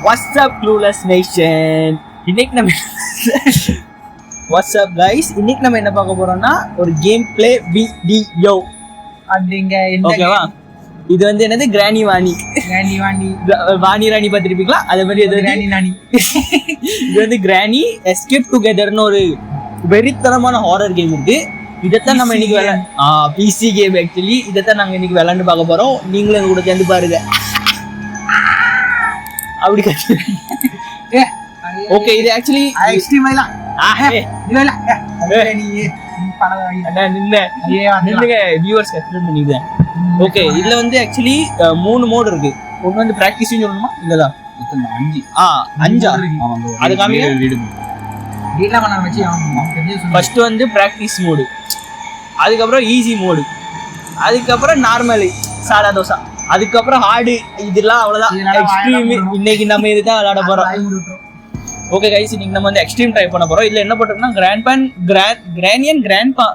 What's up Clueless Nation? இன்னைக்கு நம்ம What's up guys? இன்னைக்கு நம்ம என்ன பார்க்க போறோம்னா ஒரு கேம் ப்ளே வீடியோ. அப்படிங்க ஓகேவா? இது வந்து என்னது கிரானி வாணி வாணி ராணி பார்த்துருப்பீங்களா? அதே மாதிரி இது கிரானி நானி. இது வந்து கிரானி எஸ்கேப் டுகெதர்னு ஒரு வெறித்தனமான ஹாரர் கேம் இருக்கு. இதைத்தான் நம்ம இன்னைக்கு பிசி கேம் ஆக்சுவலி. இதைத்தான் நாங்கள் இன்னைக்கு விளையாண்டு பார்க்க போறோம். நீங்களும் எங்க கூட சேர்ந்து பாருங்க. அப்படி ஓகே, இது ஆக்சுவலி எக்ஸ்ட்ரீம் ஐலாம் இல்ல நீ நின்னுங்க வியூவர்ஸ் எக்ஸ்பிளைன் பண்ணிக்கிறேன். ஓகே, இதுல வந்து ஆக்சுவலி 3 மோட் இருக்கு. ஒன்னு வந்து பிராக்டிஸ் சொல்லணுமா? இல்லதான் 5 அது காமிங்க. வீட்ல பண்ண வச்சு ஃபர்ஸ்ட் வந்து பிராக்டிஸ் மோடு, அதுக்கப்புறம் ஈஸி மோடு, அதுக்கப்புறம் நார்மல் சாதா தோசை, அதுக்கப்புறம் ஹார்டு. இதெல்லாம் அவ்வளவுதான் எக்ஸ்ட்ரீம். இன்னைக்கு நம்ம இதுதான் விளையாட போறோம். ஓகே கைஸ், இன்னைக்கு நம்ம வந்து எக்ஸ்ட்ரீம் ட்ரை பண்ண போறோம். இதுல என்ன பண்றோம்னா கிரானியன் கிராண்ட்பா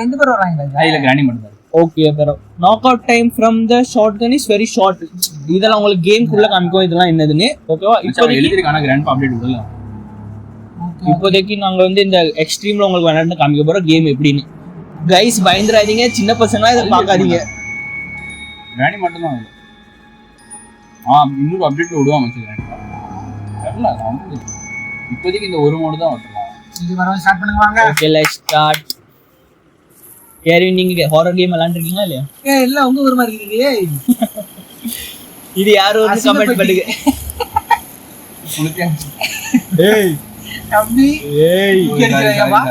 ரெண்டு பேர் வராங்க. இல்ல கிரானி மட்டும் தான். Okay bro, knock out time from the shotgun is very short. இதெல்லாம் உங்களுக்கு கேம் குள்ள காமிக்கும் இதெல்லாம் என்னதுன்னு. ஓகேவா? இப்போ எழுதிருக்கான கிராண்ட்பா அப்டேட் விடல. இப்போதைக்கு நாங்க வந்து இந்த எக்ஸ்ட்ரீம்ல உங்களுக்கு விளையாண்டு காமிக்க போறோம் கேம் எப்படின்னு. கைஸ் பயந்துராதீங்க, சின்ன பசங்க இதை பார்க்காதீங்க. கிரானி மட்டும் தான் வருது. இன்னொரு அப்டேட் விடுவாங்க கிராண்ட்பா. இப்போதைக்கு இந்த ஒரு மோடு தான் வரலாம். இது வரவும் ஸ்டார்ட் பண்ணுங்க வாங்க. Okay let's start. கேரி, நீங்க ஹாரர் கேம் விளையாண்டுருக்கீங்களா இல்லையா? இல்ல உங்க ஒரு மாதிரி இருக்கு. இது யாரோ ஒரு கமெண்ட் பண்ணுங்க. ஏய் தம்பி ஏய் கேக்குறீங்கப்பா?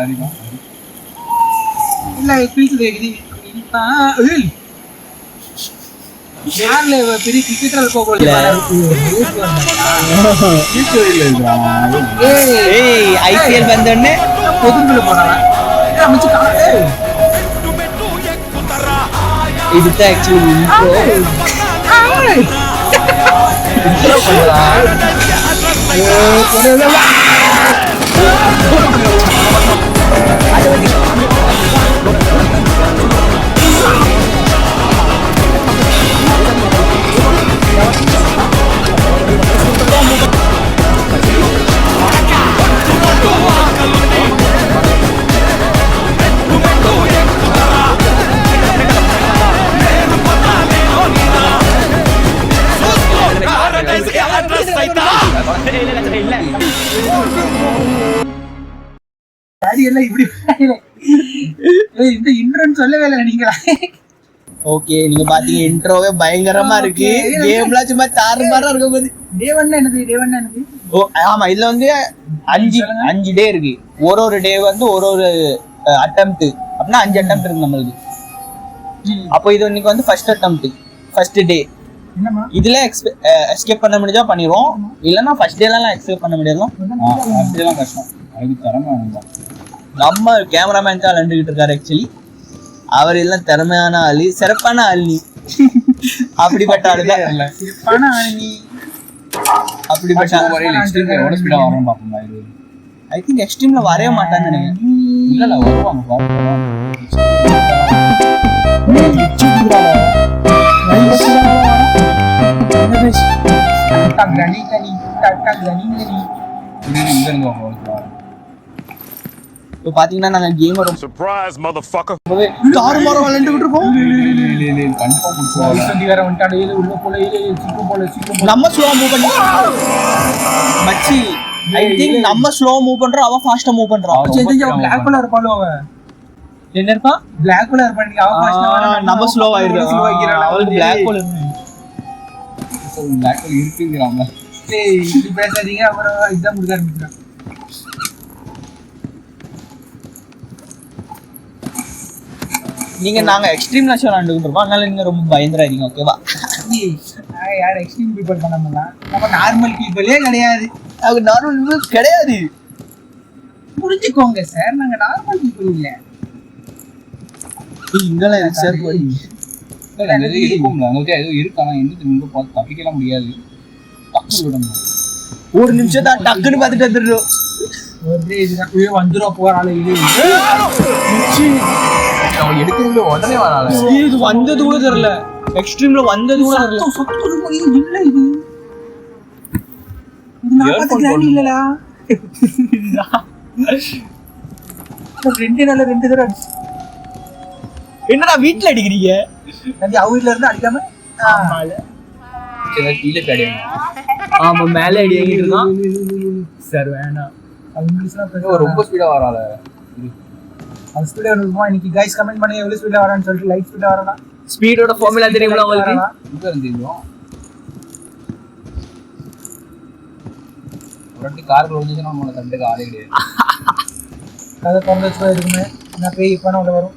இல்ல பீஸ் கேக்குது. இப்ப ஏய் யார்ல பெரிய கிரிக்கெட்டர் போக ஏய் ஐபிஎல் வந்தோடனே பொதுக்குள்ள போறாங்க. அமைச்சு இதுதான் ஆக்சுவலி இந்த இன்ட்ரோன்னு சொல்லவே இல்லை நீங்களா? ஓகே, நீங்க பாத்தீங்க இன்ட்ரோவே பயங்கரமா இருக்கு. கேம்லாம் சும்மா தாறுமாறா இருக்கும் போது. டே 1 என்னது? ஓ ஆமா, இதுல வந்து 5 டே இருக்கு. ஒரு டே வந்து ஒரு அட்டெம்ப்ட். அப்படின்னா 5 அட்டெம்ப்ட் இருக்கு நம்மளுக்கு. அப்போ இது இன்னைக்கு வந்து ஃபர்ஸ்ட் டே. இதுல எஸ்கேப் பண்ண முடிஞ்சா பண்ணிடுவோம், இல்லைன்னா ஃபர்ஸ்ட் டேலாம் எஸ்கேப் பண்ண முடியாதுலாம். அப்படியெல்லாம் கஷ்டம். அதுக்கு திறமை நம்ம கேமராமேன் தான் விளையாண்டுக்கிட்டு இருக்காரு. ஆக்சுவலி அவர் எல்லாம் திறமையான ஆளு, சிறப்பான ஆள். நீ அப்படிப்பட்ட ஆளு தான் இல்ல, சிறப்பான ஆள் நீ. அப்படிப்பட்ட எக்ஸ்ட்ரீம்ல எவ்வளவு ஸ்பீடா வரணும் பாப்போம். இது ஐ திங்க் எக்ஸ்ட்ரீம்ல வரவே மாட்டான்னு நினைக்கிறேன். இல்ல வருவாங்க பாப்போம். இப்போ பாத்தீங்கன்னா நாங்க கேம் வரும் சர்ப்ரைஸ் மதர்ஃபக்கர் தாறுமாறா விளையாண்டுட்டு இருக்கோம். கன்ஃபார்ம் புடிச்சுவாங்க. சந்தி வேற வந்துட்டானே. இது உள்ள போல சீக்கிரம் நம்ம ஸ்லோ மூவ் பண்ணி மச்சி. ஐ திங்க் நம்ம ஸ்லோ மூவ் பண்றோம், அவ ஃபாஸ்டா மூவ் பண்றான். பிளாக் கலர் இருப்பாளோ அவ. என்ன இருக்கா? பிளாக் கலர் பண்ணி அவ ஃபாஸ்டா நம்ம ஸ்லோ ஆயிடுறோம். அவளுக்கு பிளாக் கலர் இருக்குங்கிறாங்க. ஏய் இப்படி பேசாதீங்க. அப்புறம் எக்ஸாம் கொடுக்க ஆரம்பிக்கிறாங்க. நீங்க நாங்க எக்ஸ்ட்ரீம் நேஷனல் விளையாண்டுட்டு இருக்கோம், அதனால நீங்க ரொம்ப பயந்துறாதீங்க. ஓகேவா? யார் எக்ஸ்ட்ரீம் பீப்பிள் பண்ண முடியல. நம்ம நார்மல் பீப்பிளே கிடையாது. அது நார்மல் பீப்பிள் கிடையாது. புரிஞ்சுக்கோங்க சார், நாங்க நார்மல் பீப்பிள் இல்ல. இங்கெல்லாம் இருக்கு சார். இருக்கும்ல அங்கே ஏதோ இருக்கானா என்ன பார்த்து தப்பிக்கலாம் முடியாது. டக்குனு விடணும். ஒரு நிமிஷம் தான் டக்குன்னு பார்த்துட்டு வந்துடுறோம். ஒரே இதுதான் வந்துடும் போறாள். அவன் எடுக்கிறது உடனே வராது. இது வந்தது கூட தெரியல. எக்ஸ்ட்ரீம்ல வந்தது கூட தெரியல. இல்ல இது நான் பார்த்த கிராண்டி இல்லடா. ரெண்டு நாள்ல 2 தடவை அடிச்சு. என்னடா வீட்ல அடிக்கிறீங்க? அது அவங்க வீட்ல இருந்து அடிக்காம சரி கீழே பேடியாங்க. ஆமா மேலே அடி வாங்கிட்டு இருக்கான். சார் வேணாம். இங்கிலீஷ்லாம் ரொம்ப ஸ்பீடா வரால. அது ஸ்பீடா வருமா? இன்னைக்கு கைஸ் கமெண்ட் பண்ணுங்க எவ்வளவு ஸ்பீடா வரான்னு சொல்லிட்டு. லைட் ஸ்பீடா வரானா? ஸ்பீடோட ஃபார்முலா தெரியுமா உங்களுக்கு? இது தெரியும். ஒரு கார் வந்துச்சுன்னா நம்மள கண்டுக்க ஆளே கிடையாது. கதை திறந்து வச்சு இருக்குமே. நான் போய் இப்போ உள்ள வரும்.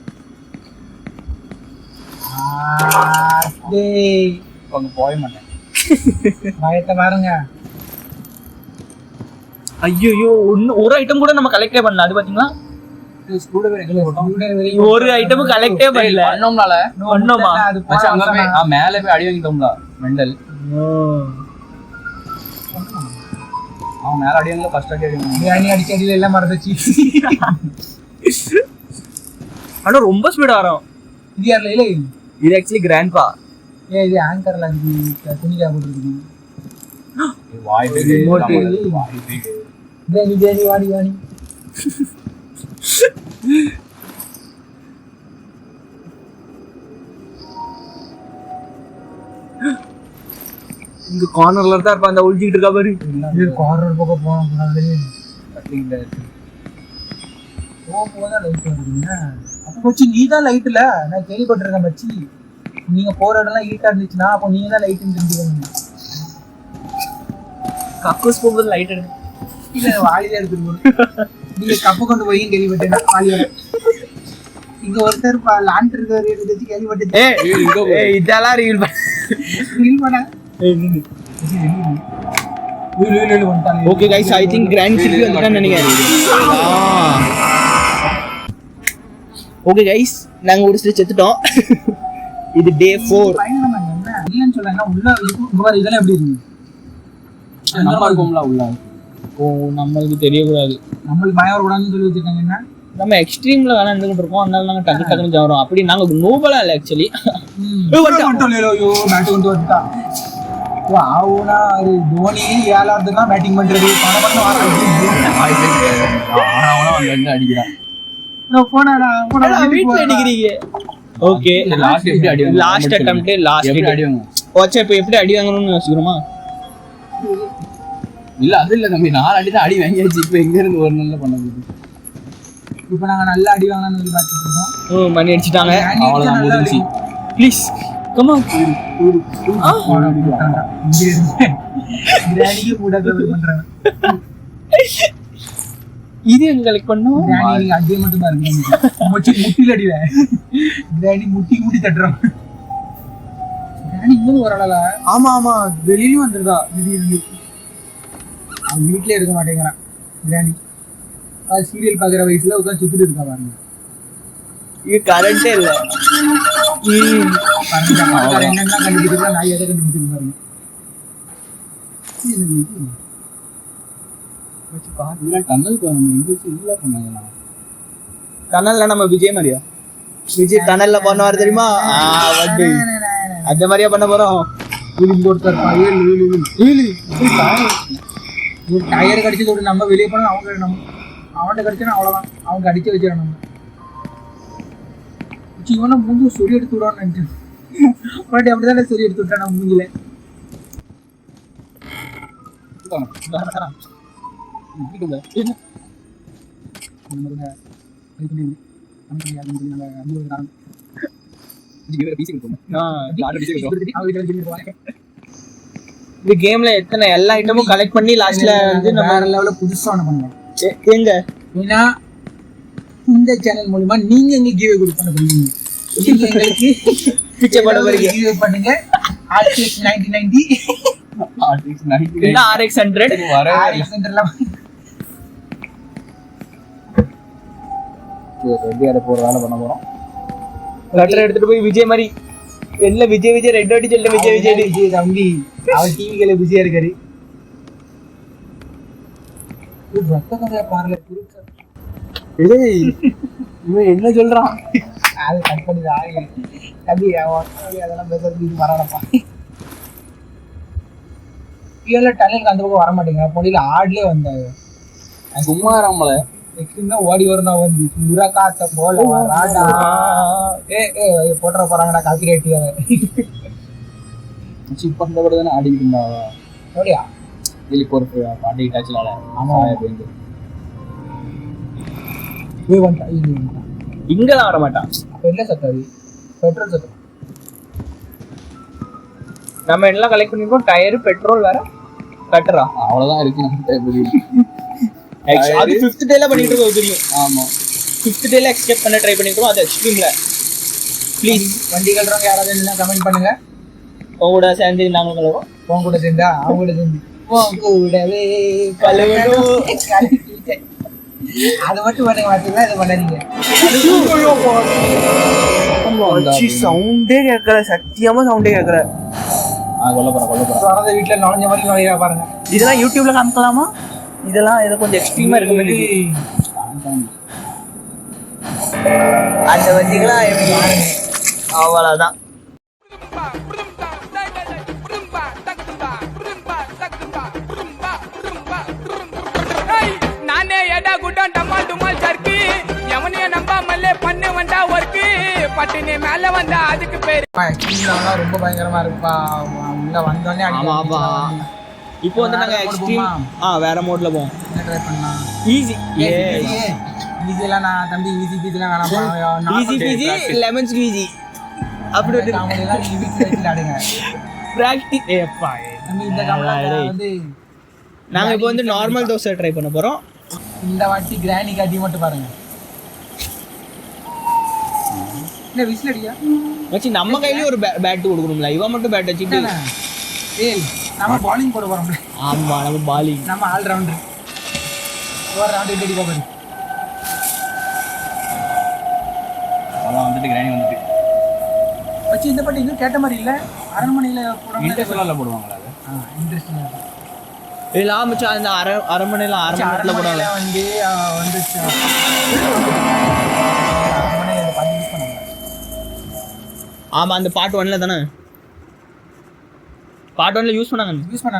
டேய் அங்க போக மாட்டேன். பயத்தை பாருங்க. ஐயோ ஒரு ஐட்டம் கூட நம்ம கலெக்டே பண்ணல. அது பாத்தீங்களா? ஸ்டூடெண்ட் எங்க போறோம்? ஒரு ஐட்டமும் கலெக்டே பண்ணல. பண்ணோம்னால பண்ணோமா? அது மச்சான் அங்க போய் மேலே போய் அடி வாங்கிட்டோம்ல மெண்டல். அவன் மேல அடி வாங்கல ஃபர்ஸ்ட் அடி வாங்கினான். பிரியாணி அடிச்சு அடியில எல்லாம் மறந்துச்சு. ஆனா ரொம்ப ஸ்பீடா வரும். இது யார்ல இல்ல? இது ஆக்சுவலி கிராண்ட்பா. இது ஆங்கர்ல துணிக்கா போட்டுருக்கு. வாய் பேரு வாய் பேரு. பிரியாணி வாடி. இங்க கார்னர்ல தான் இருப்பா அந்த ஒளிஞ்சிட்டு இருக்கா பாரு. இது கார்னர் பக்கம் போறோம். கட்டிங்ல போதான் லைட் வருதுங்க. அப்ப மச்சி நீ தான் லைட் இல்ல? நான் கேள்விப்பட்டிருக்கேன் மச்சி. நீங்க போற இடம்லாம் ஈட்டா இருந்துச்சுன்னா அப்போ நீங்க தான் லைட்னு தெரிஞ்சுக்கோங்க. கக்கூஸ் போகும்போது லைட் எடுத்து இல்ல வாளியா எடுத்துருக்கோம். நீங்க கப்பு கொண்டு போய் கேள்விப்பட்டேன் வாளியோட. இங்க ஒருத்தர் லாண்ட் இருக்காரு எடுத்து கேள்விப்பட்டேன். இதெல்லாம் ரீல் பண்ண okay guys, I think grand திருப்பி வந்துட்டான்னு நினைக்கிறேன். ஓகே கைஸ், நாங்க ஒரு சில செத்துட்டோம். இது டே 4. என்ன இல்லன்னு சொல்றாங்க. உள்ள இதெல்லாம் எப்படி இருக்கு? நம்ம இருக்கும்ல உள்ள. ஓ நம்மளுக்கு தெரியக்கூடாது. நம்மளுக்கு பயம் வரக்கூடாதுன்னு சொல்லி வச்சிருக்காங்க. என்ன நம்ம எக்ஸ்ட்ரீம்ல வேணா இருந்துகிட்டு இருக்கோம். அதனால நாங்க டக்கு டக்குன்னு ஜாவறோம். அப்படி நாங்க நோபலா இல்ல ஆக்சுவலி. தோனி 7வது தான் பேட்டிங் பண்றது. அடிக்கிறான். வீட்ல அடிக்கிறீங்க. ஓகே லாஸ்ட் எப்படி அடி வாங்குங்க? லாஸ்ட் அட்டெம்ப்ட் லாஸ்ட் எப்படி அடி வாங்குங்க? ஓச்சே இப்போ எப்படி அடி வாங்கணும்னு யோசிக்கிறோமா? இல்ல அது இல்ல தம்பி, 4 அடி தான் அடி வாங்கியாச்சு. இப்போ எங்க இருந்து ஒரு நல்ல பண்ண முடியுது? இப்போ நாங்க நல்லா அடி வாங்கலாம்னு சொல்லி பார்த்துட்டு இருக்கோம். மணி அடிச்சிட்டாங்க. அவ்வளவுதான் முடிஞ்சி. Please come on. கிராண்டிக்கு மூடாத பண்றாங்க. இது எங்க கலெக்ட் பண்ணோம். கிராண்டி அடி மட்டும் தான் இருக்கு. முட்டில அடில கிராண்டி முட்டி தட்டுறோம். கிராண்டி இன்னும் வரல. ஆமா ஆமா வெளியிலயும் வந்துருதா திடீர்னு. அவன் வீட்லயே இருக்க மாட்டேங்கிறான் கிராண்டி. அது சீரியல் பாக்குற வயசுல உட்காந்து சுத்திட்டு இருக்கா பாருங்க. இது கரண்டே இல்ல. என்னென்ன கண்டுபிடிக்கிறா நான் எதை கண்டுபிடிச்சிருக்கேன் பாருங்க. டனல்ல நம்ம விஜய் மாதிரியா? விஜய் டனல்ல பண்ணுவாரு தெரியுமா? அந்த மாதிரியா பண்ண போறோம். டயர் கடிச்சது நம்ம வெளியே போனா அவங்க அவன்கிட்ட கடிச்சா அவ்வளவுதான். அவங்க அடிச்சு வச்சிடணும். இவனை மூஞ்சி சொறி எடுத்து விடான்னு நினைச்சேன். அப்படிதானே சொறி எடுத்து விட்டான் நான் மூஞ்சில. இந்த கேம்ல எத்தனை எல்லா ஐட்டமும் கலெக்ட் பண்ணி லாஸ்ட்ல வந்து நம்ம வேற லெவல்ல புதுசா ஒண்ணு பண்ணுவோம். எங்க ஏன்னா இந்த சேனல் மூலமா நீங்க எங்க கிவ்வே கொடுப்பீங்க பண்ணுவீங்க. நீங்க எங்களுக்கு பிச்சை போட போறீங்க. கிவ்வே பண்ணுங்க. RX 9090 இல்ல RX 100 RX 100ல ரெடியாட போற வேலை பண்ண போறோம். லெட்டர் எடுத்துட்டு போய் விஜய் மாதிரி என்ன விஜய் ரெட் அடி சொல்ல விஜய் தம்பி அவர் டிவில பிஸியா இருக்காரு. ரத்த கதையா பாருங்க. இவன் என்ன சொல்றான்? அது கட் பண்ணிதா தம்பி அதெல்லாம் பேசுறது இது வரானப்பா. கீழே டனலுக்கு அந்த பக்கம் வர மாட்டேங்க பொடியில ஆட்லயே வந்தாங்க சும்மா நம்மள நெக்ஸ்ட் தான் ஓடி வரும் நான் வந்து சுரா காத்த போல ராடா போட்டுற போறாங்கடா காப்பி ரைட்டியாவே இப்ப இந்த கூட தானே ஆடிட்டு இருந்தாவா அப்படியா இதுல பொறுப்பு பாட்டி டாச்சால ஆமா. அப்படின்னு போய் வந்துட்டா இது இங்கெல்லாம் வர மாட்டான். அப்ப என்ன சத்தாது பெட்ரோல் சத்தம் நம்ம எல்லாம் கலெக்ட் பண்ணிருக்கோம். டயர், பெட்ரோல் வேற கட்டரா. அவ்வளவுதான் இருக்கு நம்ம அது 5th டேல பண்ணிட்டு இருக்கோம் தெரியும். ஆமா 5th டேல எக்ஸ்கேப் பண்ண ட்ரை பண்ணிருக்கோம். அது எக்ஸ்ட்ரீம்ல. ப்ளீஸ் வண்டி கல்றவங்க யாராவது இருந்தா கமெண்ட் பண்ணுங்க. உங்க கூட சேர்ந்து நாங்களும் கலவோம். உன் கூட சேர்ந்தா அவங்க கூட சேர்ந்து உன் கூடவே கலவணும். அது மட்டும் பண்ணுங்க மாட்டீங்களா இது பண்ணாதீங்க. சவுண்டே கேட்கல, சத்தியமா சவுண்டே கேட்கல. கொல்ல போறேன் வரத வீட்டுல நுழைஞ்ச மாதிரி நுழையா பாருங்க. இதெல்லாம் யூடியூப்ல காமிக்கலாமா? இதெல்லாம் இது கொஞ்சம் எக்ஸ்ட்ரீமா இருக்க மாதிரி இருக்கு. அந்த வண்டிகளா அவ்வளவுதான். நானே எடா குட்டம் டமால் டுமால் சர்க்கு எவனைய நம்பாமல்லே பண்ணு வந்தா ஒர்க்கு பட்டுனே மேல வந்தா அதுக்கு பேரு ரொம்ப பயங்கரமா இருக்குப்பா. உள்ள வந்தோடனே ஆமா ஆமா. இப்போ வந்து நாங்க எக்ஸ்ட்ரீம் வேற மோட்ல போவோம். ட்ரை பண்ணலாம். ஈஸி ஈஸியெல்லாம் நான் தம்பி ஈஸி பீஸிலாம் வேணாம். ஈஸி பீஸி லெமன் ஸ்குவீஸி அப்படி ஒரு காமெடியெல்லாம் நீ வீட்டில் வச்சுட்டு ஆடுங்க. பிராக்டிஸ். ஏப்பா தம்பி இந்த காமெடி வந்து நாங்க இப்போ வந்து நார்மல் தோசை ட்ரை பண்ண போறோம். இந்த வாட்டி கிராணி காட்டி மட்டும் பாருங்க. இல்ல விசில் அடியா மச்சி நம்ம கையில ஒரு பேட் கொடுக்கணும்ல. இவன் மட்டும் பேட் வச்சிட்டு ஏய் நம்ம bowling போட போறோம்ல. ஆமா நம்ம பாலிங். நம்ம ஆல் ரவுண்டர். ஒரு ரவுண்ட் அடி பாரு. அதான் வந்துட்டு கிராணி வந்துட்டு வச்சு இந்த பாட்டு இன்னும் கேட்ட மாதிரி இல்ல. அரண்மனையில போடுறாங்க. இன்ட்ரெஸ்ட்ல போடுவாங்களா அது இன்ட்ரெஸ்டிங்கா இல்ல மச்சி அந்த அரண்மனையில ஆரம்பத்துல போடுவாங்க. வந்து வந்துச்சு. அரண்மனையில பண்ணி யூஸ் பண்ணாங்க. ஆமா அந்த பார்ட் 1ல தானே. பார்ட் 1ல யூஸ் பண்ணாங்க.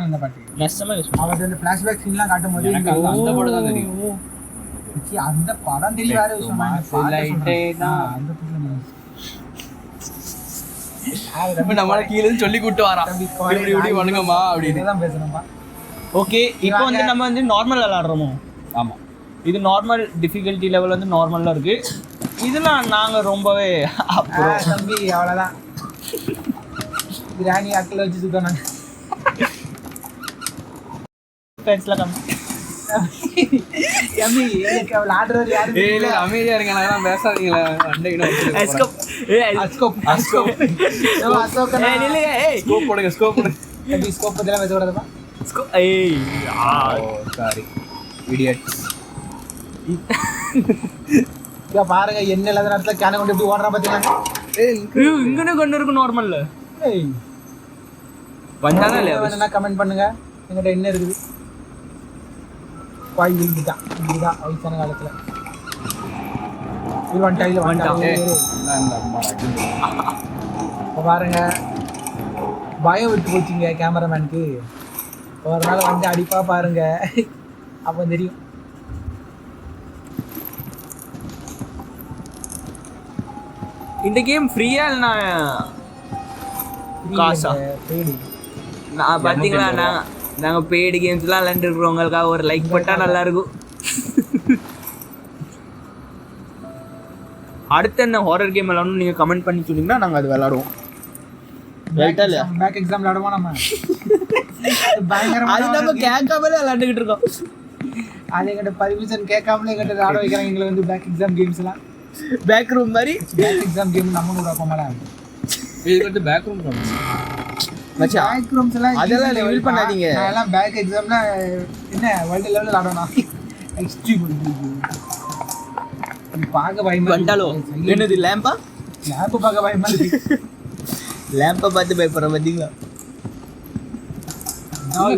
இந்த பாட்டு நெசமா யூஸ் பண்ணாங்க. அவர் அந்த ஃபிளாஷ்பேக் சீன்லாம் காட்டும்போது எனக்கு அந்த படம் தான் தெரியும். வச்சு அந்த படம் தெரியும் வேற சொன்னாங்க. அந்த இப்ப நம்மள கீழ இருந்து சொல்லி கூட்டி வரான். இப்படி இப்படி பண்ணுங்கம்மா அப்படின்னு தான் பேசணும்பா. ஓகே இப்போ வந்து நம்ம வந்து நார்மல் விளையாடுறோமோ. ஆமா இது நார்மல் டிஃபிகல்ட்டி லெவல் வந்து நார்மலா இருக்கு. இதெல்லாம் நாங்க ரொம்பவே அப்புறம் தம்பி அவ்வளவுதான். பிரியாணி அக்கல வச்சு சுத்தணும். ஃபேன்ஸ்ல கம் தம்பி எனக்கு அவள் ஆடுறது யாரு இல்ல அமைதியா இருங்க நான் பேசாதீங்களா அண்டைக்கு எஸ்கோப் அஸ்கோப் ஏய் நில்லுங்க. ஏய் ஸ்கோப் போடுங்க ஸ்கோப் போடுங்க. தம்பி ஸ்கோப் பத்திலாம் பேச கூடாதுப்பா. ஏய் சாரி இடியட். இங்க பாருங்க என்ன இல்லாத நேரத்துல கேன கொண்டு எப்படி ஓடுறா பாத்தீங்களா. இங்கனே கொண்டு இருக்கு நார்மல்ல. ஏய் வந்தானே இல்ல வேணா கமெண்ட் பண்ணுங்க. என்கிட்ட என்ன இருக்குது பாய் விழுந்துட்டான். இதுதான் வயசான காலத்துல இது வந்துட்டாயில வந்துட்டான். இப்போ பாருங்க பயம் விட்டு போச்சுங்க கேமராமேனுக்கு. ஒரு நாள் வந்து அடிப்பா பாருங்க அப்போ தெரியும். இந்த கேம் ஃப்ரீயா இல்ல காசா? பேடி நான் பாத்தீங்களா நாங்க பெய்டு கேம்ஸ்லாம் விளையாண்டுருக்கிறவங்களுக்காக ஒரு லைக் போட்டா நல்லா இருக்கும். அடுத்து என்ன ஹாரர் கேம் விளையாடணும் நீங்க கமெண்ட் பண்ணி சொன்னீங்கன்னா நாங்க அது விளையாடுவோம். ரைட்டா இல்லையா? பேக் எக்ஸாம் விளையாடுவோம் நம்ம. பயங்கரமா அது நம்ம கேட்காமலே விளையாண்டுக்கிட்டு இருக்கோம். அது எங்கிட்ட பர்மிஷன் கேட்காமலே எங்கிட்ட ஆட வைக்கிறாங்க எங்களை வந்து பேக் எக்ஸாம் கேம்ஸ் எல்லாம். பேக் ரூம் மாதிரி பேக் எக்ஸாம் கேம் நம்ம கூட போமாடா. இது வந்து பேக் ரூம் மச்சான் பேக் ரூம்ஸ் எல்லாம் அதெல்லாம் ரிவீல் பண்ணாதீங்க. நான் எல்லாம் பேக் எக்ஸாம்னா என்ன வேர்ல்ட் லெவல்ல ஆடணும். எக்ஸ்ட்ரீம் பார்க்க பயமா வண்டாலோ என்னது லேம்பா? லேம்ப் பார்க்க பயமா இருக்கு. லேம்பை பார்த்து பயப்படுற பார்த்தீங்களா?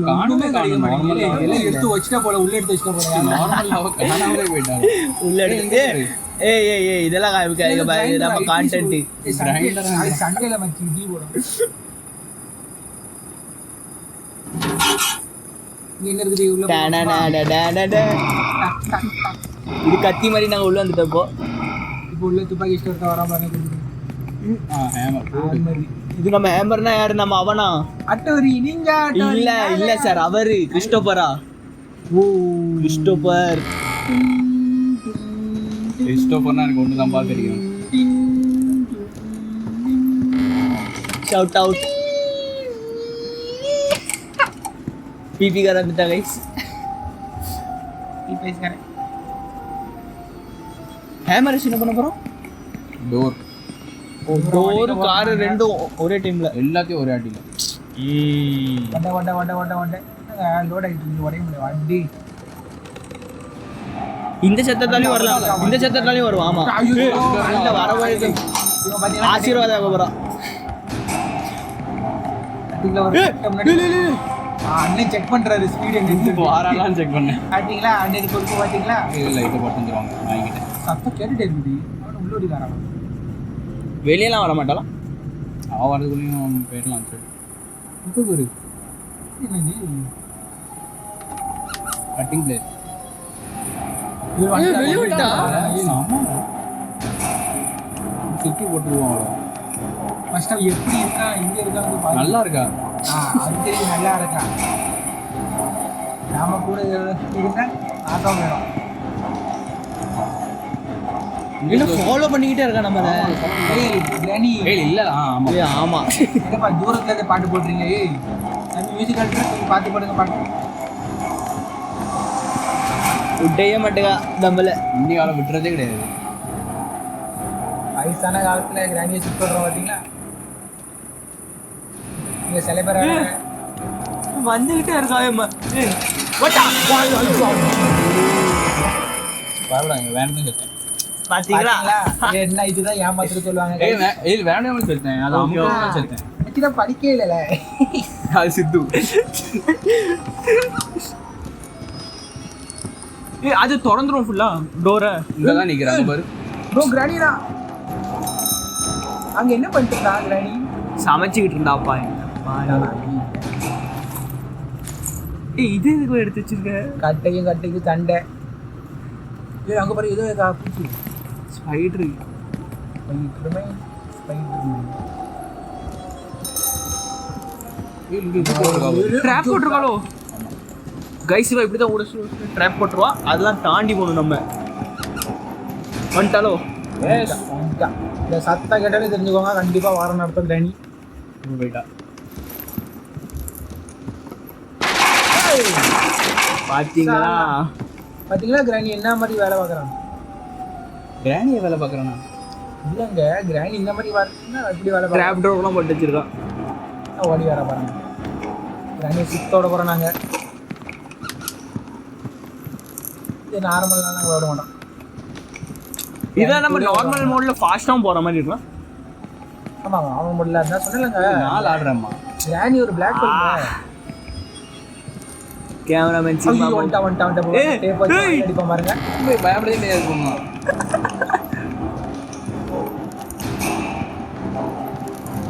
காணுமே காணும் நார்மலா எல்லாம் எடுத்து வச்சிட்டா போல உள்ள எடுத்து வச்சிட்டா போல நார்மலா காணாமலே போயிட்டாங்க. உள்ள எடுத்து ஏய் ஏய் ஏய் இதெல்லாம் காமிக்காதீங்க பாருங்க நம்ம கான்டென்ட். சண்டையில மச்சி டீ போடும். இங்க என்ன இருக்குது உள்ள இது கத்தி மாதிரி நாங்க உள்ள வந்துட்டோம் இப்போ. இப்போ உள்ள துப்பாக்கி ஸ்டோர் வராம ஹேமர் இது நம்ம ஹேமர்னா யாரு? நம்ம அவனா? அட்டோரி நீங்க இல்ல சார், அவரு கிறிஸ்டோபரா. ஓ கிறிஸ்டோபர். கிறிஸ்டோபர்னா எனக்கு ஒன்று தான் தெரியும். Shout out. பிபி கார வந்துட்டா கைஸ். ஹேமர் என்ன பண்ண போறோம்? டோர் டோர் கார் ரெண்டும் ஒரே டைம்ல எல்லாத்தையும் ஒரே அடியில். லோட் ஆகிட்டு உடைய முடியும் வண்டி. இந்த சத்தத்தாலையும் வரலாம், இந்த சத்தத்தாலையும் வரும். ஆமா வரவழைக்கு ஆசீர்வாதம் போறான். அண்ணன் செக் பண்றாரு ஸ்பீடு வாராலாம் செக் பண்ணேன். பாத்தீங்களா அண்ணன் கொடுக்க பாத்தீங்களா? இல்லை இதை போட்டு வந்துருவாங்க வாங்கிட்டேன். சத்தம் கேட்டுட்டே இருக்குது. உள்ளோடி காரான் வெளியெல்லாம் வர மாட்டாளா? அவன் வரதுக்குள்ளேயும் போயிடலாம். சரி இப்போ ஒரு என்னது கட்டிங் பிளேஸ். சுற்றி போட்டுருவோம். அவ்வளோ ஃபர்ஸ்ட் அவன் எப்படி இருக்கா இங்க இருக்கா நல்லா இருக்கா? அது தெரியும் நல்லா இருக்கா. நாம கூட இருந்தா ஆட்டம் வேணும். என்ன ஃபாலோ பண்ணிக்கிட்டே இருக்கா நம்மள? கிரானி இல்லை ஆமாம் ஆமா. என்னப்பா தூரத்துல இருந்து பாட்டு போடுறீங்க? நம்ம மியூசிக் கொஞ்சம் பார்த்து போடுங்க பாட்டு. விட்டே மாட்டேங்க நம்மள. இன்னி காலம் விட்டுறதே கிடையாது. வயசான காலத்துல கிரானியை சுத்தி போடுறோம் பார்த்தீங்களா? இங்க சில பேர் வந்துகிட்டே இருக்கா. பரவாயில்ல வேணும்னு சொல்லிட்டேன். பாத்தீங்களா? என்ன இதுதான் ஏமாத்திட்டு சொல்லுவாங்க. வேணும்னு சொல்லிட்டேன். அது அவங்க சொல்லிட்டேன். படிக்கவே இல்லைல்ல. அது சித்து. அது திறந்துரும் ஃபுல்லா டோரை. இங்கே தான் நிற்கிறாங்க பாரு. ப்ரோ கிரானி தான் அங்க என்ன பண்ணிட்டு இருந்தா? கிரானி சமைச்சுக்கிட்டு இருந்தாப்பா. இது எதுக்கு எடுத்து வச்சிருக்க? கட்டைக்கு சண்டை. அங்க பாரு ஏதோ பூச்சி ஸ்பைடர். Drop போட்டுருக்காளோ guys? இவ இப்படிதான் ஓட ட்ராப் போட்டுருவா. அதெல்லாம் தாண்டி போகணும் நம்ம. வந்துட்டாலோ இந்த சத்தம் கேட்டாலே தெரிஞ்சுக்கோங்க கண்டிப்பா வாரம் நடத்தும் கிரானி. போயிட்டா பாத்தீங்களா கிரானி என்ன மாதிரி வேலை பார்க்குறான்? கிரானியை வேலை பார்க்குறானா? இல்லைங்க கிரானி இந்த மாதிரி வரணும்னா எப்படி வேலை பார்க்குறேன்? ட்ராப் டோர்லாம் போட்டு வச்சிருக்கான். ஓடி வர பாருங்க. கிரானி சித்தோட போகிறோம் நாங்கள். இது நார்மலாக நாங்கள் ஓட மாட்டோம். இதான் நம்ம நார்மல் மோட்ல ஃபாஸ்ட்டாகவும் போகிற மாதிரி இருக்கலாம். ஆமாம் அவன் முடியல இருந்தால் சொன்னலங்க. 4 ஆடுறேம்மா. கிரானி ஒரு பிளாக் பண்ணுங்க. கேமராமேன் அடிப்பா பாருங்க. பயப்படவே முடியாது. போங்க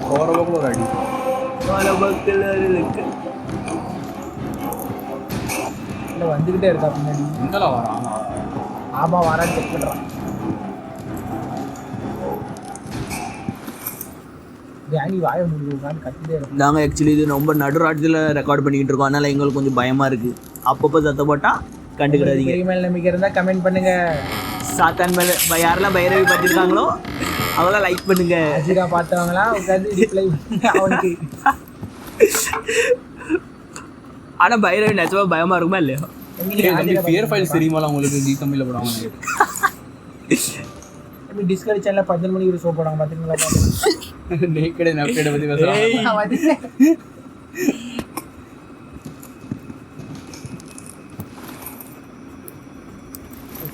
போகிறவங்களும் ஒரு அடி. இல்லை வந்துக்கிட்டே இருக்கா பின்னாடி. எங்கெல்லாம் வரான்? ஆமாம் வரான்னு செக் பண்ணுறான். கிரானி வாய முடியுமான்னு கத்திட்டே இருக்கும். நாங்கள் ஆக்சுவலி இது ரொம்ப நடுராட்டில் ரெக்கார்ட் பண்ணிக்கிட்டு இருக்கோம். அதனால் எங்களுக்கு கொஞ்சம் பயமாக இருக்குது. அப்பப்போ சத்த போட்டால் கண்டுக்கிடாதீங்க. மேல் நம்பிக்கை இருந்தால் கமெண்ட் பண்ணுங்க. சாத்தான் மேலே யாரெல்லாம் பைரவி பார்த்துருக்காங்களோ அவங்களாம் லைக் பண்ணுங்க. அஜிகா பார்த்தவங்களாம் உட்காந்து ரிப்ளை அவனுக்கு. ஆனால் பைரவி நிச்சயமா பயமாக இருக்குமா இல்லையா? பேர் ஃபைல்ஸ் தெரியுமால உங்களுக்கு? ஜி தமிழில் போடுவாங்க. டிஸ்கவரி சேனலில் 10 மணிக்கு ஒரு ஷோ போடுவாங்க பார்த்தீங்களா? நேக்கடே நப்பேடை பற்றி பேசுகிறாங்க.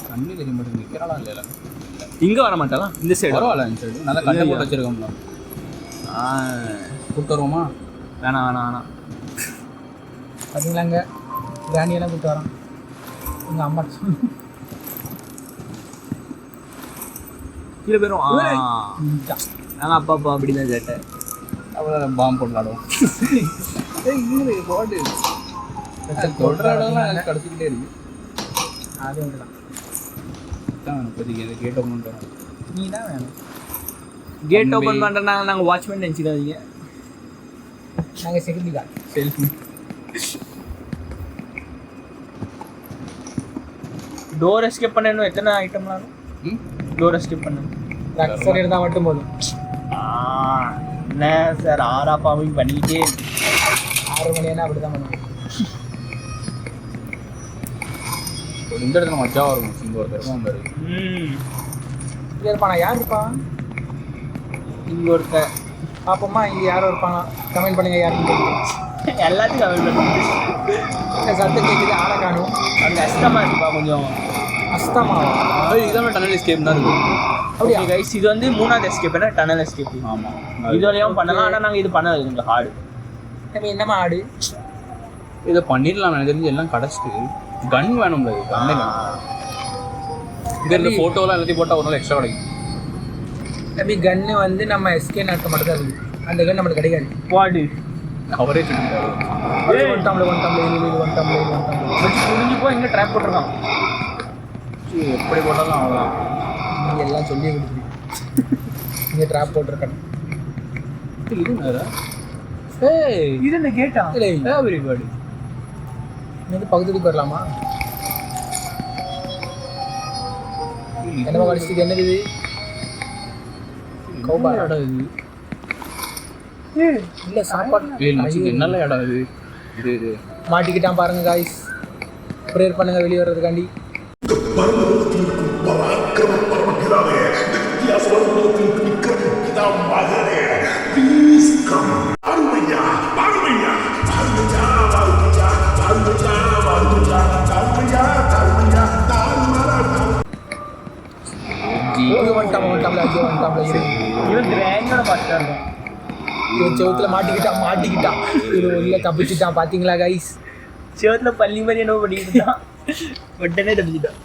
கண்ணு தெரிய மாட்டேங்குது. நிற்கிறாளா இல்லை? இங்கே வர மாட்டாளா? இந்த சைடு பரவாயில்ல. இந்த சைடு நல்லா கண்ணை போட்டு வச்சிருக்கோம்ல. கூப்பிட்டு வருவோமா? வேணாம். பார்த்தீங்களாங்க கிராணியெல்லாம் கூப்பிட்டு வரோம். எங்கள் அம்மா கீழே போயிடும். நாங்கள் அப்பா அப்படிதான் சேட்டை. அவ்வளோ பாம்பு போட்டு ஆடுவோம். போட்டு சொல்ற இடம்லாம் கடத்திக்கிட்டே இருக்கு. அது ஒன்றுதான். அதான் இப்போதைக்கு அந்த கேட் ஓப்பன் பண்ணுறோம். நீ தான் வேணும். கேட் ஓப்பன் பண்ணுறனால நாங்கள் வாட்ச்மேன் நினச்சிடாதீங்க, நாங்கள் security guard. Selfie door escape பண்ணணும். எத்தனை ஐட்டம்லாம் டோர் எஸ்கேப் பண்ணணும்? ரக்ஸர் இருந்தால் மட்டும் போதும். என்ன சார் ஆரா பாவிங் பண்ணிக்கிட்டே 6 மணினா அப்படி தான் பண்ணுவோம். இந்த இடத்துல மச்சாவா இருக்கும். இங்கே ஒருத்தர் இருக்கும் பாரு. இங்கே இருப்பானா? யார் இருப்பான்? இங்கே ஒருத்தன் பார்ப்போமா இங்கே யாரும் இருப்பாங்க? கமெண்ட் பண்ணுங்க யாருன்னு கேட்குது. எல்லாத்தையும் கவர் பண்ணுது. இந்த சத்தம் கேட்குது, ஆளை காணும். அது கஷ்டமாக இருக்குப்பா கொஞ்சம். அஸ்தமாவா? இதுதான் டனல் எஸ்கேப் தான் இருக்கும். அப்படியா கைஸ்? இது வந்து 3வது எஸ்கேப், டனல் எஸ்கேப். ஆமாம், இது வரையும் பண்ணலாம். ஆனால் நாங்கள் இது பண்ணது கொஞ்சம் ஹார்டு. நம்ம என்னம்மா ஆடு? இதை பண்ணிடலாம். எனக்கு தெரிஞ்சு எல்லாம் கிடச்சிட்டு கன் வேணும்ல. கண்ணே இங்கே ஃபோட்டோலாம் எல்லாத்தையும் போட்டால் ஒரு நாள் எக்ஸ்ட்ரா கிடைக்கும். தம்பி கன்னு வந்து நம்ம எஸ்கே நாட்டை மட்டும் தான் இருக்குது. அந்த கன் நம்மளுக்கு கிடைக்காது. வாடு அவரே சொல்லிட்டாரு. ஒன் டம்ளர் புரிஞ்சு போய் இங்கே ட்ராப் போட்டிருக்கான். எப்படி போட்டாலும் அவ்வளோதான். நீங்கள் எல்லாம் சொல்லி கொடுத்துரு. இங்கே ட்ராப் போட்டிருக்கேன். இது வேற. ஏய், இது என்ன கேட்டா? இல்லை வெரி குட். வந்து பகுதிக்கு போயிடலாமா? என்னமா கடிச்சிட்டு என்னது இது? கௌபா இடம் இது. இல்லை சாப்பாடு என்னெல்லாம் இடம் இது? இது இது மாட்டிக்கிட்டான் பாருங்க காய்ஸ். ப்ரேயர் பண்ணுங்க வெளியே வர்றதுக்காண்டி. இவன் கிராங்கோட பாஸ்டா இருக்கும். இவன் செவத்துல மாட்டிக்கிட்டான். இவன் உள்ள தப்பிச்சுட்டான். பாத்தீங்களா கைஸ்? செவத்துல பள்ளி மாதிரி என்ன பண்ணிக்கிட்டு இருந்தான். உடனே தப்பிச்சுட்டான்.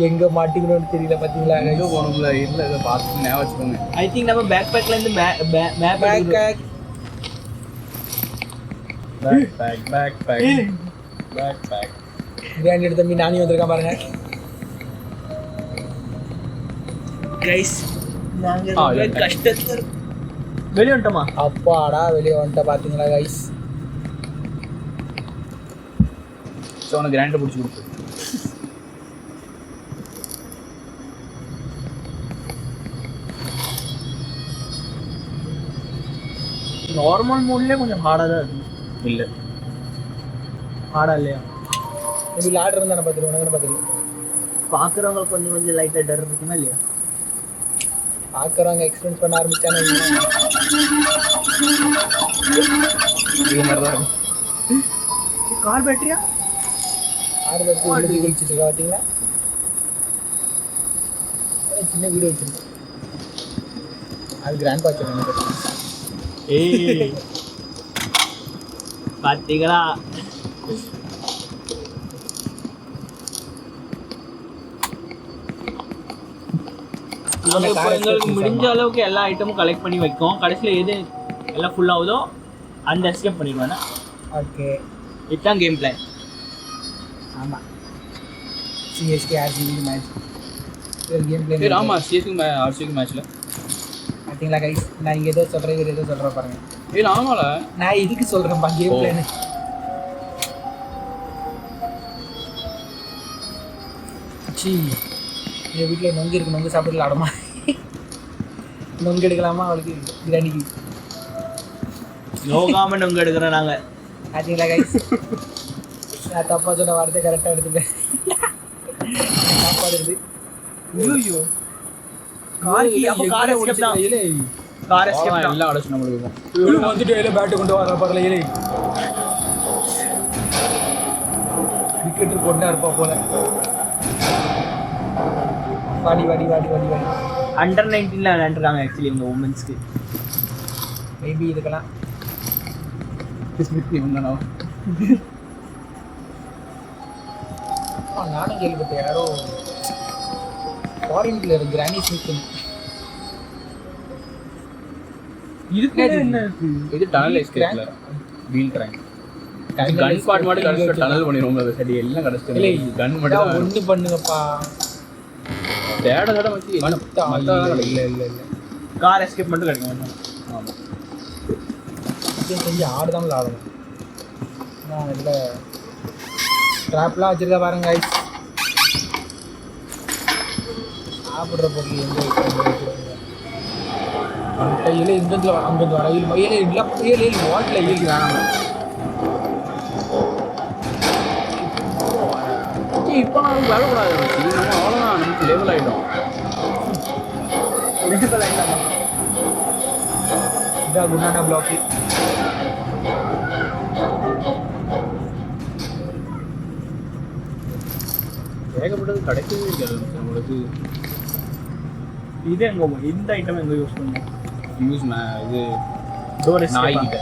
எங்க மாட்டிக்கணும்னு தெரியல. பாத்தீங்களா எங்கே போகணும்ல? இல்லை இதை பார்த்து ஞாபகம் வச்சுக்கோங்க. ஐ திங்க் நம்ம பேக் பேக்லேருந்து மேப் பேக் பிரியாணி எடுத்த மீன் நானி வந்திருக்கான் பாருங்க கைஸ். நாங்கள் கஷ்டத்தில் வெளியே வந்துட்டோமா? அப்பாடா வெளியே வந்துட்ட. பாத்தீங்களா கைஸ்? ஸோ உனக்கு கிராண்டை பிடிச்சி கொடுத்து நார்மல் மோட்லேயே கொஞ்சம் ஹார்டாக தான் இருக்கும். இல்லை ஹார்டா இல்லையா? இப்படி ஆர்டர் இருந்தானே பார்த்துரு. உனக்கு பார்த்துரு. பார்க்குறவங்களுக்கு கொஞ்சம் கொஞ்சம் லைட்டாக டர் இருக்குமா இல்லையா? பார்க்குறவங்க எக்ஸ்பீரியன்ஸ் பண்ண ஆரம்பிச்சானே. இது மாதிரி தான் இருக்கும். கார் பேட்டரியா? ஆறு பேருக்கு எழுதி கழிச்சிட்டு இருக்கா பார்த்தீங்களா? சின்ன வீடு வச்சிருக்கேன். அது கிராண்ட் பாச்சு எனக்கு. ஏய் பார்த்தீங்களா? எங்களுக்கு முடிஞ்ச அளவுக்கு எல்லா ஐட்டமும் கலெக்ட் பண்ணி வைக்கும். கடைசியில் எது எல்லாம் ஃபுல் ஆகுதோ அந்த எஸ்கேப் பண்ணிடுவேன். ஓகே, இதுதான் கேம் பிளான். ஆமாம். சிஎஸ்கே ஆர்சிபி மேட்ச் கேம் சரி. பிளே. ஆமாம், ஆர்சிக்கு மேட்ச்சில் பார்த்தீங்களா கைஸ்? நான் இங்கே ஏதோ சொல்கிறேன், இவர் ஏதோ சொல்கிறேன் பாருங்க. இல்லை ஆமாம்ல, நான் இதுக்கு சொல்கிறேன்ப்பா கேம் பிளேன்னு. சி எங்கள் வீட்டில் நொங்கு இருக்குது. நொங்கு சாப்பிடல ஆடமா? நொங்கு எடுக்கலாமா அவளுக்கு பிரியாணிக்கு? நோகாம நொங்கு எடுக்கிறோம் நாங்கள். பார்த்தீங்களா கைஸ்? நான் தப்பாக சொன்ன வார்த்தை கரெக்டாக எடுத்துட்டேன். சாப்பாடு இருக்குது. ஐயோ கார் எஸ்கேப் தான். கார் எஸ்கேப் தான். எல்லாம் அடைச்சு நம்மளுக்கு இவரு வந்துட்டு இல்லை பேட்டு கொண்டு வர பக்கத்தில் இல்லை விக்கெட்டு கொண்டா இருப்பா போல. வாடி வாடி வாடி வாடி வாடி. அண்டர் 19 விளையாண்டுருக்காங்க ஆக்சுவலி இந்த உமன்ஸ்க்கு. மேபி இதுக்கெல்லாம் நானும் கேள்விப்பட்டேன். யாரோ ஃபாரின் பிளேயர் கிரானி ஸ்மித். இதுக்கு என்ன இருக்கு? இது டனல் எஸ்கேப்ல வீல் ட்ரெயின். கன் பாட் மட்டும் கடைசியில் டனல் பண்ணிடுவோம் அது சரி எல்லாம் கடைசியில் கன் மட்டும் தான் ஒண்ணு பண்ணுங்கப்பா. தேட வச்சு இல்ல கார் எஸ்கேப் மட்டும் கிடைக்கும். ஆமாம் செஞ்சு ஆடுதான் ஆடணும். இதுல ட்ராப்லாம் வச்சிருக்கா பாருங்க guys. சாப்பிட்ற பொருள் கையில இங்கத்துல அங்கத்து வர மயில இல்லை புயல் ஓட்டில் இயல்கிறாங்க. இப்போ நான் வரக்கூடாது நம்ம அவ்வளோதான் நமக்கு லெவல் ஆகிடும். இதான் குண்டான பிளாக்கு. ஏகப்பட்டது கிடைக்கவே இருக்காது நம்மளுக்கு. இது எங்க இந்த ஐட்டம் எங்க யூஸ் பண்ணுவோம்? யூஸ் இது டோர் நாய்கிட்ட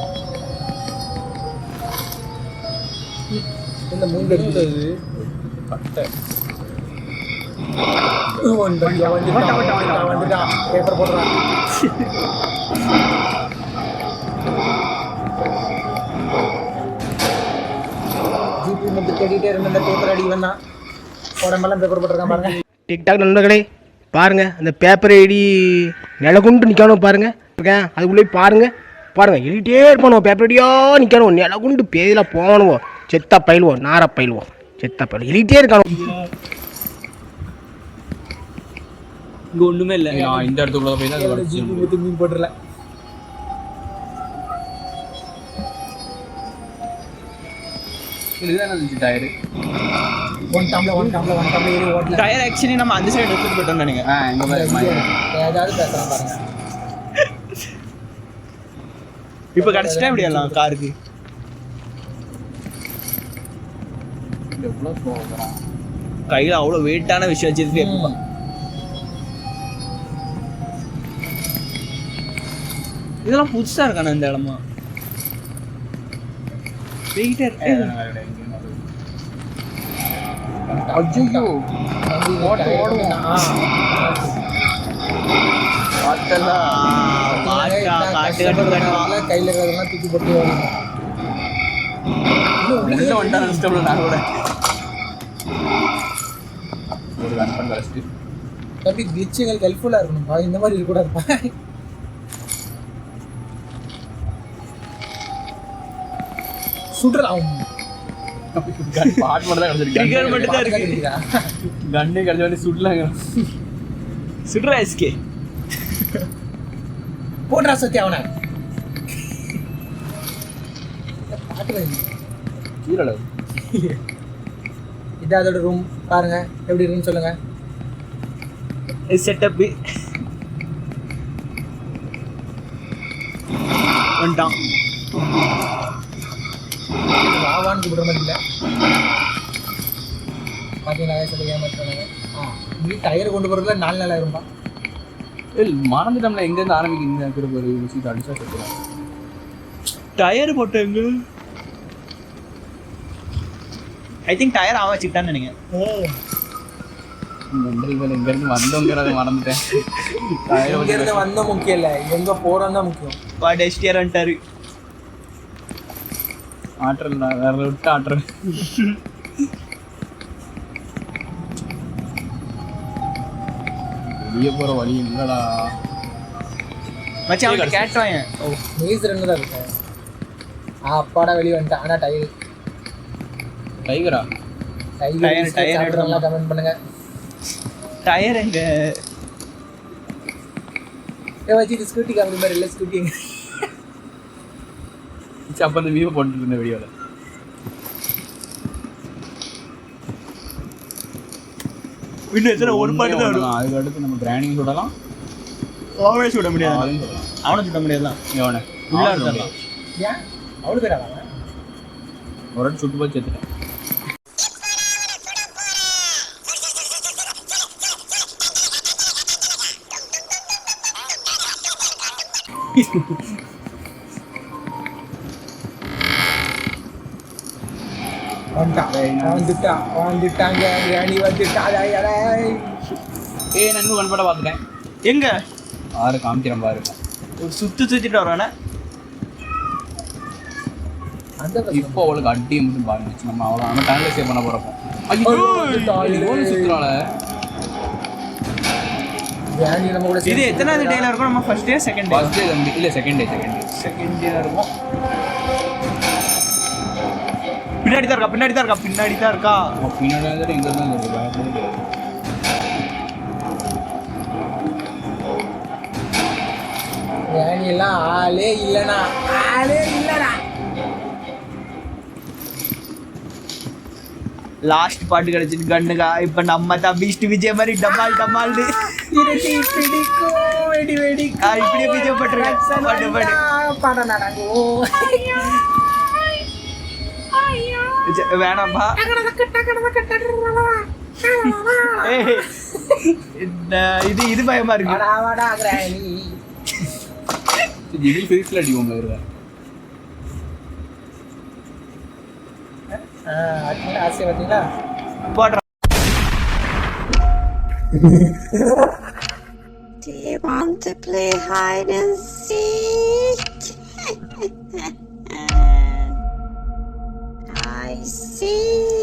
இந்த மூணு எடுத்தது கட்டை வந்துட்டான் பேப்பர் போடுறான். ஜிபி மட்டும் தேடிட்டே இருந்த இந்த பேப்பர் அடி வந்தான். உடம்பெல்லாம் பேப்பர் போட்டிருக்கான் பாருங்க. டிக்டாக் நண்பர்களே பாருங்கள், அந்த பேப்பர் ஐடி நிலகுண்டு நிற்கணும் பாருங்கள் இருக்கேன். அதுக்குள்ளே பாருங்கள் எழுதிட்டே இருப்பானுவோம். பேப்பர் ஐடியாக நிற்கணும், நிலகுண்டு பேதில் போகணுவோம். செத்தா பயிலுவோம், நார பயிலுவோம், செத்தா பயில் எழுதிட்டே இருக்கானோ. இங்க ஒண்ணுமே இல்லை. நான் இந்த இடத்துக்குள்ள போய் தான் ஜிபி மட்டும் மீன் போட்டுல இதுதான் இருந்துச்சு டயரு. ஒன் டாம்ல ஏறி ஓட்டல. டயர் ஆக்சுவலி நம்ம அந்த சைடு எடுத்துட்டு போயிட்டோம்னு நினைக்கிறேன். இந்த மாதிரி ஏதாவது பேசலாம் பாருங்க. இப்போ கடைசிட்டா இப்படி எல்லாம் காருக்கு எவ்வளோ போகிறோம். கையில அவ்வளவு வெயிட்டான விஷயம் வச்சிருக்கு. இதெல்லாம் புதுசா இருக்கானே இந்த இடமா. வெயிட்டா இருக்கு. ஐயோ ஓடுவோம். கையில இருக்கிறதெல்லாம் தூக்கி போட்டு உள்ள வந்தா நஷ்டம்ல நான் கூட ஒரு கன் பண்ண வச்சிட்டு அப்படி கிளிச்சுங்களுக்கு ஹெல்ப்ஃபுல்லா இருக்கணும்பா. இந்த மாதிரி இருக்கக்கூடாதுப்பா. சுடலாம் கன் பாட் மட்டும் தான் கிடைச்சிருக்கு. ட்ரிகர் மட்டும் தான் இருக்கு. கன்னே கிடைச்ச வேண்டிய சுடலாங்க. சுடுறா எஸ்கே போடுறா சத்தி அவனை பாட்டுறேன். கீழே இது அதோட ரூம் பாருங்க எப்படி இருக்குன்னு சொல்லுங்க. செட்டப் வந்துட்டான். வாவான்னு கூப்பிடுற மாதிரி இல்லை. பார்த்தீங்கன்னா சொல்லி ஏமாற்றுறாங்க. இப்படி டயர் கொண்டு போகிறதுல 4 நாள் ஆயிரும்பா. மறந்துட்டோம்ல எங்கேருந்து ஆரம்பிக்குங்க திரும்ப ஒரு விஷயத்தை அடிச்சா சொல்லுவோம். டயர் போட்டேங்க. ஐ திங்க் டயர் ஆவ வச்சுக்கிட்டான்னு நினைக்கிறேன். எங்கேருந்து வந்தோங்கிறத மறந்துட்டேன். இங்கேருந்து வந்த முக்கியம் இல்லை, எங்கே போகிறோம் தான் முக்கியம். டெஸ்டியர் வந்துட்டாரு. ஆற்றல் வேற விட்டு ஆற்றல். வெளியே போகிற வழி இல்லைடா மச்சான் அவன் கேட்டான். ஓ மீஸ் 2 தான் இருக்கேன். அப்பாடா வெளியே வந்துட்டேன். ஆனால் டயர் டைகரா டயர் எடுத்துலாம் கமெண்ட் பண்ணுங்க. டயர் எங்க வச்சு இது ஸ்கூட்டி காமிக்கிற மாதிரி இல்லை. ஸ்கூட்டி அப்போ அந்த வியூ போட்டுட்டு இருந்த வீடியோவில் இன்னும் எத்தனை ஒரு பாட்டு தான் வரும். அதுக்கு அடுத்து நம்ம கிராண்டிங் சுடலாம். அவனே சுட முடியாது. அவனை சுட முடியாதுலாம். எவனை உள்ள இருக்கலாம். ஏன் அவ்வளோ பேர் ஆவாங்க? ஒரு இடத்து சுட்டு போய் சேர்த்துட்டேன். வந்துட்டாங்க ராணி வந்துட்டாங்க. நான் இன்னும் கண்பட பார்த்துட்டேன். எங்க ஆறு காமிக்கிறேன் பாரு. ஒரு சுத்திட்டு வரானே. இப்போ அவளுக்கு அடியை மட்டும் பாருங்க நம்ம அவ்வளோ நம்ம டைம்ல சேவ் பண்ண போறப்போ ஐயோ சுத்துறால நம்ம கூட இது எத்தனாவது டேல இருக்கும்? நம்ம first day second day? First day இல்ல செகண்ட் டே இருக்கும். பின்னாடி தான் இருக்கா பின்னாடி வந்து எங்க தான் இருக்கு பயப்படவே ராணி எல்லாம் ஆளே இல்லனா லாஸ்ட் பாட்டு கிடைச்சிட்டு கண்ணுக்கா. இப்ப நம்ம தான் பீஸ்ட் விஜய் மாதிரி டமால் டமால்னு இப்படியே விஜய் பாட்டு வேணாம்பா. இது பயமா இருக்கு. ஜிபி ஃபிசிக்ஸ்ல அடிவோம் வருவேன் ஆசை பார்த்தீங்களா போடுற. Do you want to play hide and seek? I see.